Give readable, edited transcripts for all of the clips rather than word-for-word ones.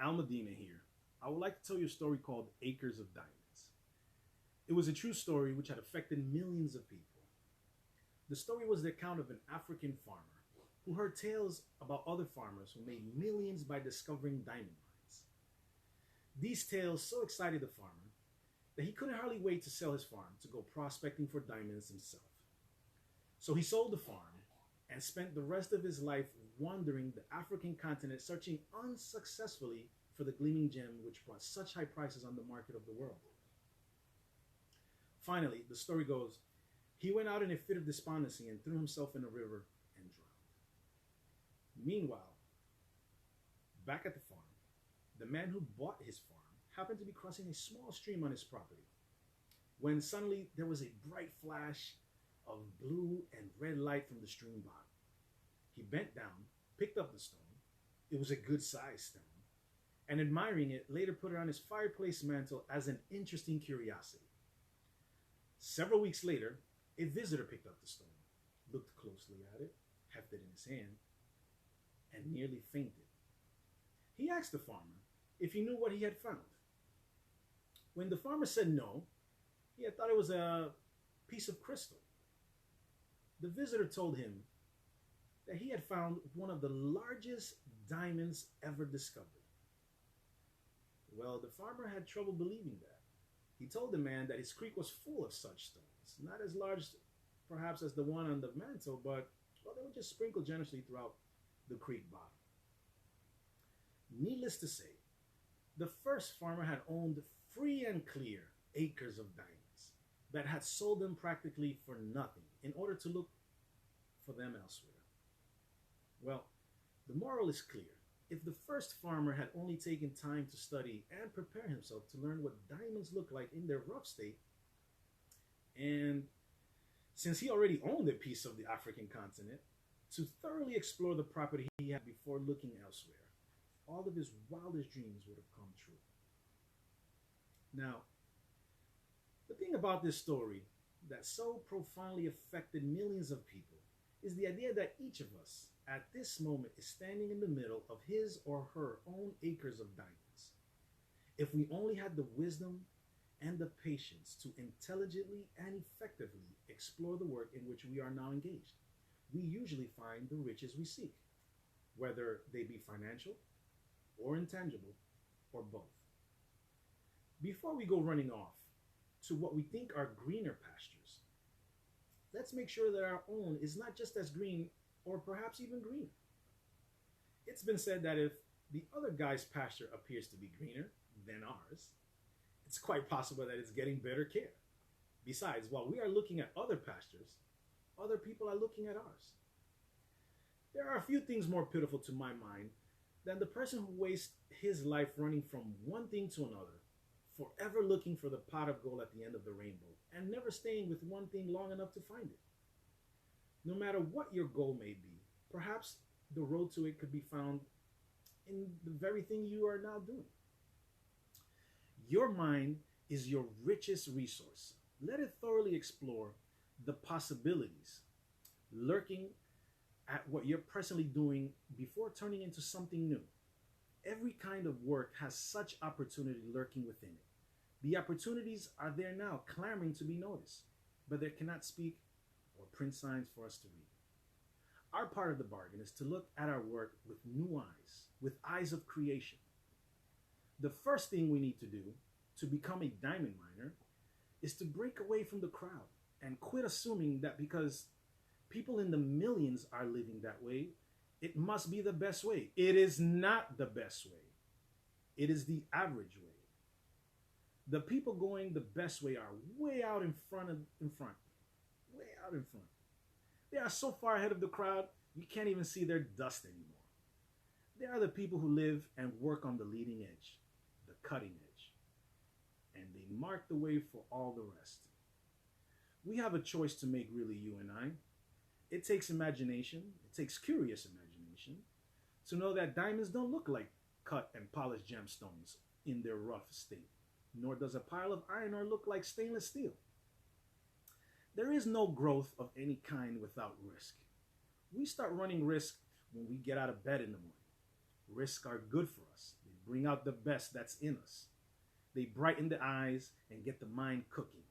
Medina here. I would like to tell you a story called Acres of Diamonds. It was a true story which had affected millions of people. The story was the account of an African farmer who heard tales about other farmers who made millions by discovering diamond mines. These tales so excited the farmer that he couldn't hardly wait to sell his farm to go prospecting for diamonds himself. So he sold the farm and spent the rest of his life wandering the African continent searching unsuccessfully for the gleaming gem which brought such high prices on the market of the world. Finally, the story goes, he went out in a fit of despondency and threw himself in a river and drowned. Meanwhile, back at the farm, the man who bought his farm happened to be crossing a small stream on his property when suddenly there was a bright flash of blue and red light from the stream bottom. He bent down, picked up the stone. It was a good sized stone, and admiring it, later put it on his fireplace mantel as an interesting curiosity. Several weeks later, a visitor picked up the stone, looked closely at it, hefted in his hand, and nearly fainted. He asked the farmer if he knew what he had found. When the farmer said no, he had thought it was a piece of crystal. The visitor told him that he had found one of the largest diamonds ever discovered. Well, the farmer had trouble believing that. He told the man that his creek was full of such stones, not as large perhaps as the one on the mantle, but well, they were just sprinkled generously throughout the creek bottom. Needless to say, the first farmer had owned free and clear acres of diamonds, but had sold them practically for nothing in order to look for them elsewhere. Well, the moral is clear. If the first farmer had only taken time to study and prepare himself to learn what diamonds look like in their rough state, and since he already owned a piece of the African continent, to thoroughly explore the property he had before looking elsewhere, all of his wildest dreams would have come true. Now, the thing about this story that so profoundly affected millions of people is the idea that each of us at this moment is standing in the middle of his or her own acres of diamonds. If we only had the wisdom and the patience to intelligently and effectively explore the work in which we are now engaged, we usually find the riches we seek, whether they be financial or intangible or both. Before we go running off to what we think are greener pastures, let's make sure that our own is not just as green or perhaps even greener. It's been said that if the other guy's pasture appears to be greener than ours, it's quite possible that it's getting better care. Besides, while we are looking at other pastures, other people are looking at ours. There are a few things more pitiful to my mind than the person who wastes his life running from one thing to another, forever looking for the pot of gold at the end of the rainbow, and never staying with one thing long enough to find it. No matter what your goal may be, perhaps the road to it could be found in the very thing you are now doing. Your mind is your richest resource. Let it thoroughly explore the possibilities lurking at what you're presently doing before turning into something new. Every kind of work has such opportunity lurking within it. The opportunities are there now, clamoring to be noticed, but they cannot speak or print signs for us to read. Our part of the bargain is to look at our work with new eyes, with eyes of creation. The first thing we need to do to become a diamond miner is to break away from the crowd and quit assuming that because people in the millions are living that way, it must be the best way. It is not the best way. It is the average way. The people going the best way are way out in front. Way out in front. They are so far ahead of the crowd, you can't even see their dust anymore. They are the people who live and work on the leading edge, the cutting edge, and they mark the way for all the rest. We have a choice to make, really, you and I. It takes imagination, it takes curious imagination, to know that diamonds don't look like cut and polished gemstones in their rough state, nor does a pile of iron ore look like stainless steel. There is no growth of any kind without risk. We start running risk when we get out of bed in the morning. Risks are good for us. They bring out the best that's in us. They brighten the eyes and get the mind cooking.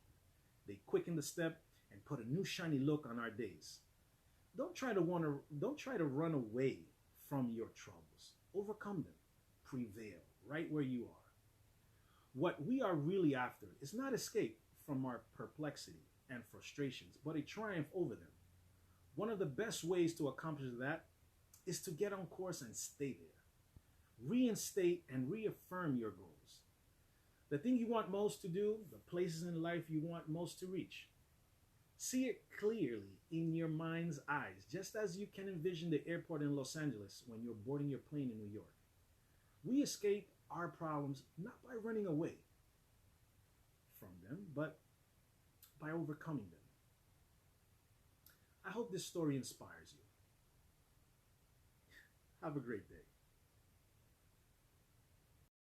They quicken the step and put a new shiny look on our days. Don't try to run away from your troubles. Overcome them. Prevail right where you are. What we are really after is not escape from our perplexity and frustrations, but a triumph over them. One of the best ways to accomplish that is to get on course and stay there. Reinstate and reaffirm your goals. The thing you want most to do, the places in life you want most to reach. See it clearly in your mind's eyes, just as you can envision the airport in Los Angeles when you're boarding your plane in New York. We escape our problems not by running away from them, but by overcoming them. I hope this story inspires you. Have a great day.